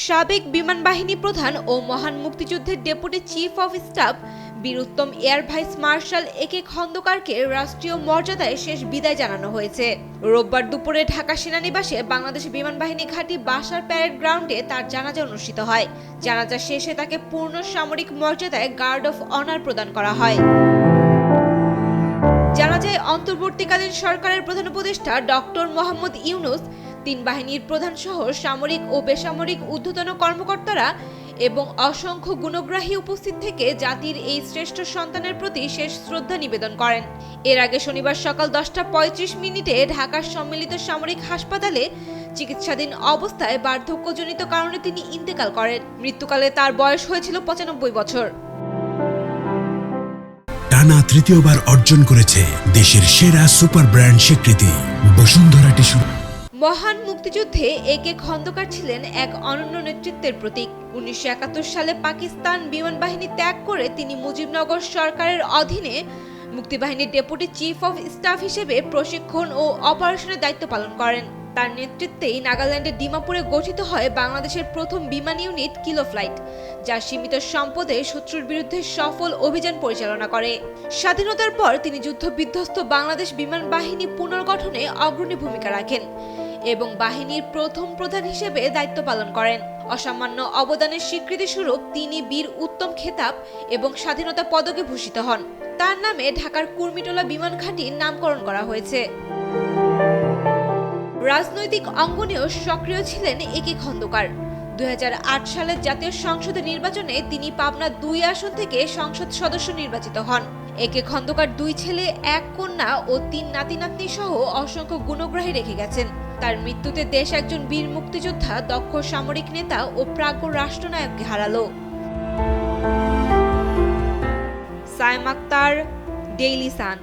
সাবেক বিমান বাহিনী প্রধান ও মহান মুক্তিযুদ্ধের ডেপুটি চিফ অফ স্টাফ বীর উত্তম এয়ার ভাইস মার্শাল একে খন্দকারকে রাষ্ট্রীয় মর্যাদায় শেষ বিদায় জানানো হয়েছে। রোববার দুপুরে ঢাকা সেনানিবাসে বাংলাদেশ বিমান বাহিনী ঘাঁটি বাসার প্যারেড গ্রাউন্ডে তার জানাজা অনুষ্ঠিত হয়। জানাজা শেষে তাকে পূর্ণ সামরিক মর্যাদায় গার্ড অফ অনার প্রদান করা হয়। জানাজায় অন্তর্বর্তীকালীন সরকারের প্রধান উপদেষ্টা ডক্টর মোহাম্মদ ইউনুস, তিন বাহিনীর প্রধান সহ সামরিক ও বেসামরিক ঊর্ধ্বতন কর্মকর্তারা এবং অসংখ্য গুণগ্রাহী উপস্থিত থেকে জাতির এই শ্রেষ্ঠ সন্তানের প্রতি শেষ শ্রদ্ধা নিবেদন করেন। এর আগে শনিবার সকাল 10:35 ঢাকার সম্মিলিত সামরিক হাসপাতালে চিকিৎসাধীন অবস্থায় বার্ধক্যজনিত কারণে তিনি ইন্তেকাল করেন। মৃত্যুকালে তার বয়স হয়েছিল 95 বছর। টানা তৃতীয়বার অর্জন করেছে দেশের সেরা সুপার ব্র্যান্ড স্বীকৃতি বসুন্ধরা টিস্যু। মহান মুক্তিযুদ্ধে একে খন্দকার ছিলেন এক অনন্য নেতৃত্বের প্রতীক। 1971 সালে পাকিস্তান বিমান বাহিনী ত্যাগ করে তিনি মুজিবনগর সরকারের অধীনে মুক্তিবাহিনীর ডেপুটি চিফ অফ স্টাফ হিসেবে প্রশিক্ষণ ও অপারেশনের দায়িত্ব পালন করেন। তার নেতৃত্বেই নাগাল্যান্ডের ডিমাপুরে গঠিত হয় বাংলাদেশের প্রথম বিমান ইউনিট কিলো ফ্লাইট, যা সীমিত সম্পদে শত্রুর বিরুদ্ধে সফল অভিযান পরিচালনা করে। স্বাধীনতার পর তিনি যুদ্ধবিধ্বস্ত বাংলাদেশ বিমান বাহিনী পুনর্গঠনে অগ্রণী ভূমিকা রাখেন এবং বাহিনীর প্রথম প্রধান হিসেবে দায়িত্ব পালন করেন। অসামান্য অবদানের স্বীকৃতিস্বরূপ তিনি বীর উত্তম খেতাব এবং স্বাধীনতা পদকে ভূষিত হন। তার নামে ঢাকার কুর্মিটোলা বিমান ঘাঁটির নামকরণ করা হয়েছে। রাজনৈতিক অঙ্গনেও সক্রিয় ছিলেন একে খন্দকার। 2008 সালের জাতীয় সংসদ নির্বাচনে তিনি পাবনা 2 আসন থেকে সংসদ সদস্য নির্বাচিত হন। একে খন্দকার 2 ছেলে, 1 কন্যা ও 3 নাতি-নাতনি সহ অসংখ্য গুণগ্রাহী রেখে গেছেন। তার মৃত্যুতে দেশ একজন বীর মুক্তিযোদ্ধা, দক্ষ সামরিক নেতা ও প্রাজ্ঞ রাষ্ট্রনায়ককে হারালো। Sayem Akter, Daily Sun.